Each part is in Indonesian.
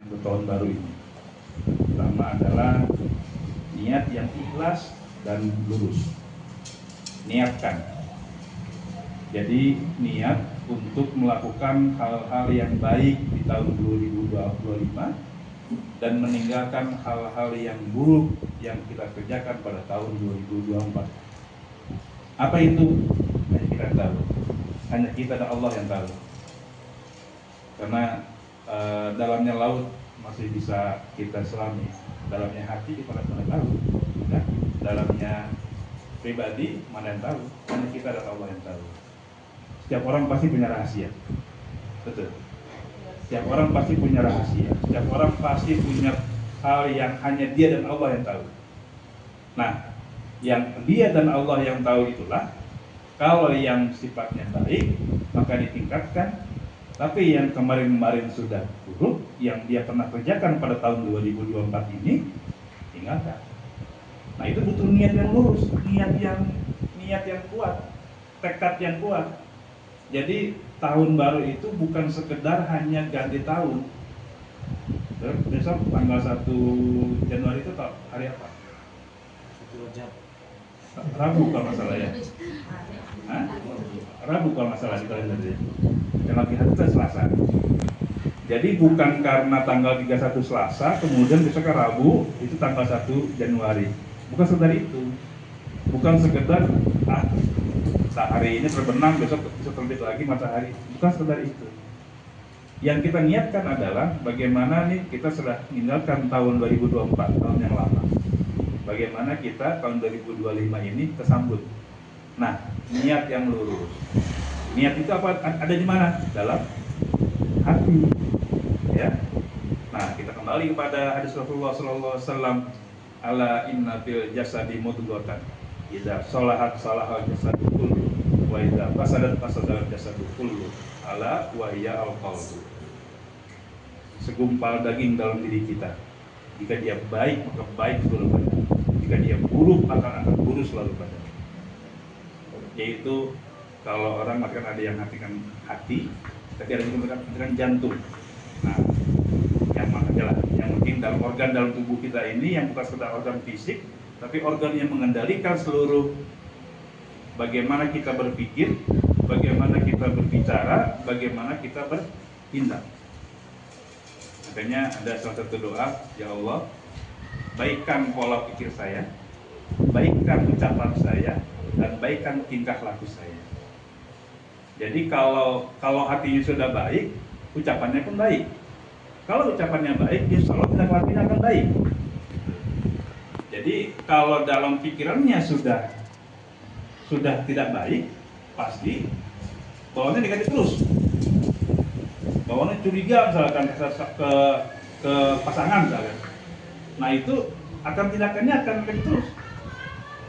untuk tahun baru ini. Pertama adalah niat yang ikhlas dan lurus. Niatkan. Jadi niat untuk melakukan hal-hal yang baik di tahun 2025 dan meninggalkan hal-hal yang buruk yang kita kerjakan pada tahun 2024. Apa itu? Hanya kita tahu. Hanya kita dan Allah yang tahu. Karena dalamnya laut masih bisa kita selami, dalamnya hati kita mana tahu, ya? Dalamnya pribadi mana yang tahu? Hanya kita dan Allah yang tahu. Setiap orang pasti punya rahasia, betul. Setiap orang pasti punya rahasia. Setiap orang pasti punya hal yang hanya dia dan Allah yang tahu. Nah, yang dia dan Allah yang tahu itulah, kalau yang sifatnya baik maka ditingkatkan. Tapi yang kemarin-kemarin sudah buruk, yang dia pernah kerjakan pada tahun 2024 ini, tinggalkan. Nah, itu butuh niat yang lurus, niat yang kuat, tekad yang kuat. Jadi tahun baru itu bukan sekedar hanya ganti tahun. Besok tanggal 1 Januari itu hari apa? Rabu kalau nggak salah ya. Hah? Rabu kalau nggak salah di kalender ya. Yang lagi hari itu Selasa. Jadi bukan karena tanggal 31 Selasa kemudian besoknya Rabu itu tanggal 1 Januari. Bukan sekedar itu. Bukan sekedar hari ini terbenam besok terbit lagi matahari. Bukan sekedar itu. Yang kita niatkan adalah bagaimana nih kita sudah meninggalkan tahun 2024, tahun yang lama. Bagaimana kita tahun 2025 ini tersambut. Nah, niat yang lurus. Niat itu apa? Ada di mana? Dalam hati. Ya. Nah, kita kembali kepada hadis Rasulullah sallallahu alaihi wasallam, ala inna fil jasadi mudghatan. Idza salahat salahal jasadu kullu wa idza fasadat fasadal jasadu kullu. Ala wa hiya al-qalbu. Segumpal daging dalam diri kita. Jika dia baik maka baik seluruh badan. Jika dia buruk maka akan buruk seluruh badan. Yaitu kalau orang mengatakan ada yang mengatakan hati, tapi ada juga mengatakan jantung. Nah, yang makanya lah, yang penting dalam organ dalam tubuh kita ini yang bukan sekedar organ fisik, tapi organ yang mengendalikan seluruh bagaimana kita berpikir, bagaimana kita berbicara, bagaimana kita bertindak. Makanya ada salah satu doa, ya Allah, baikkan pola pikir saya, baikkan ucapan saya, dan baikkan tingkah laku saya. Jadi kalau hatinya sudah baik, ucapannya pun baik. Kalau ucapannya baik, insya Allah tingkah lakunya akan baik. Jadi kalau dalam pikirannya sudah tidak baik, pasti bawaannya negatif terus. Bawaannya curiga misalkan ke pasangan misalkan. Nah itu akan tindakannya akan negatif terus.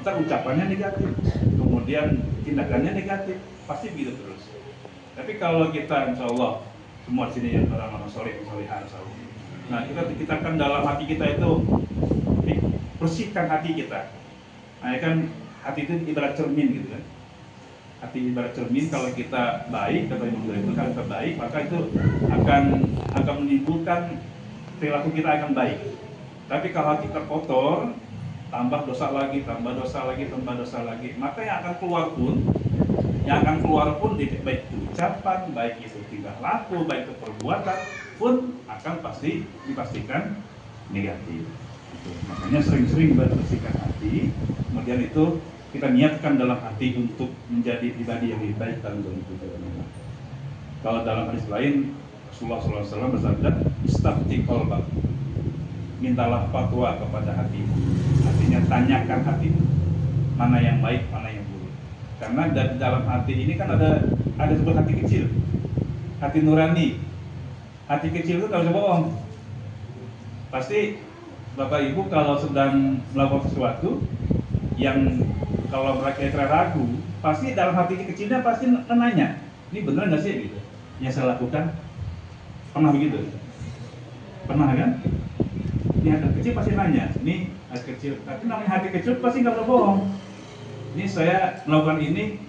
Ntar ucapannya negatif, kemudian tindakannya negatif, pasti begitu terus. Tapi kalau kita insya Allah semua di sini orang-orang soleh, solehan, nah kita kan dalam hati kita itu bersihkan hati kita. Nah kan hati itu ibarat cermin gitu kan. Hati ibarat cermin, kalau kita baik, kata Imam Ghazali itu kalau kita baik, maka itu akan menimbulkan perilaku kita akan baik. Tapi kalau hati kita kotor, tambah dosa lagi, tambah dosa lagi, tambah dosa lagi, maka yang akan keluar pun baik itu ucapan, baik itu tingkah laku, baik itu perbuatan pun akan pasti dipastikan negatif. Itu. Makanya sering-sering bersihkan hati, kemudian itu kita niatkan dalam hati untuk menjadi pribadi yang lebih baik dalam 2025. Kalau dalam hadis lain Rasulullah SAW bersabda, istafti qalbak, mintalah fatwa kepada hatimu. Artinya tanyakan hatimu, mana yang baik, mana yang buruk. Karena dalam hati ini kan ada sebuah hati kecil, hati nurani. Hati kecil itu tak usah bohong. Pasti Bapak Ibu kalau sedang melakukan sesuatu yang kalau mereka ragu, pasti dalam hati kecilnya pasti nanya, ini benar nggak sih gitu yang saya lakukan? Pernah begitu? Pernah kan? Ini hati kecil pasti nanya, ini hati kecil. Tapi namanya hati kecil pasti nggak boleh bohong. Ini saya melakukan ini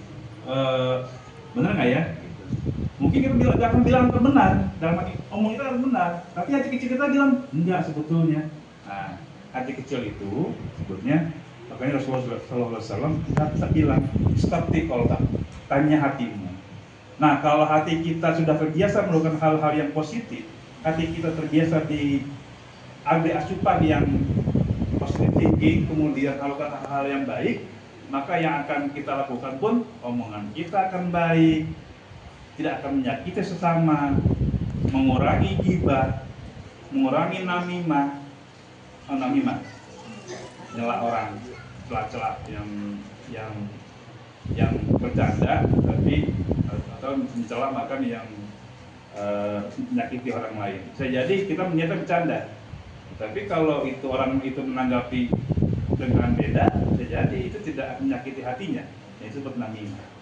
benar nggak ya? Gitu. Mungkin kita akan bilang terbenar, dalam hati omong kita harus benar, tapi hati kecil kita bilang enggak sebetulnya. Nah, hati kecil itu sebetulnya, makanya Rasulullah SAW kita bilang istafti qalbak, tanya hatimu. Nah, kalau hati kita sudah terbiasa melakukan hal-hal yang positif, hati kita terbiasa diambil asupan yang positive thinking, kemudian melakukan hal-hal yang baik, maka yang akan kita lakukan pun omongan kita akan baik, tidak akan menyakiti sesama, mengurangi ghibah, mengurangi namimah, nyela orang, celah-celah yang bercanda, tapi atau mencela bahkan yang menyakiti orang lain. Bisa jadi kita menyatakan bercanda, tapi kalau itu orang itu menanggapi dengan beda, bisa jadi itu tidak menyakiti hatinya. Itu disebut namimah.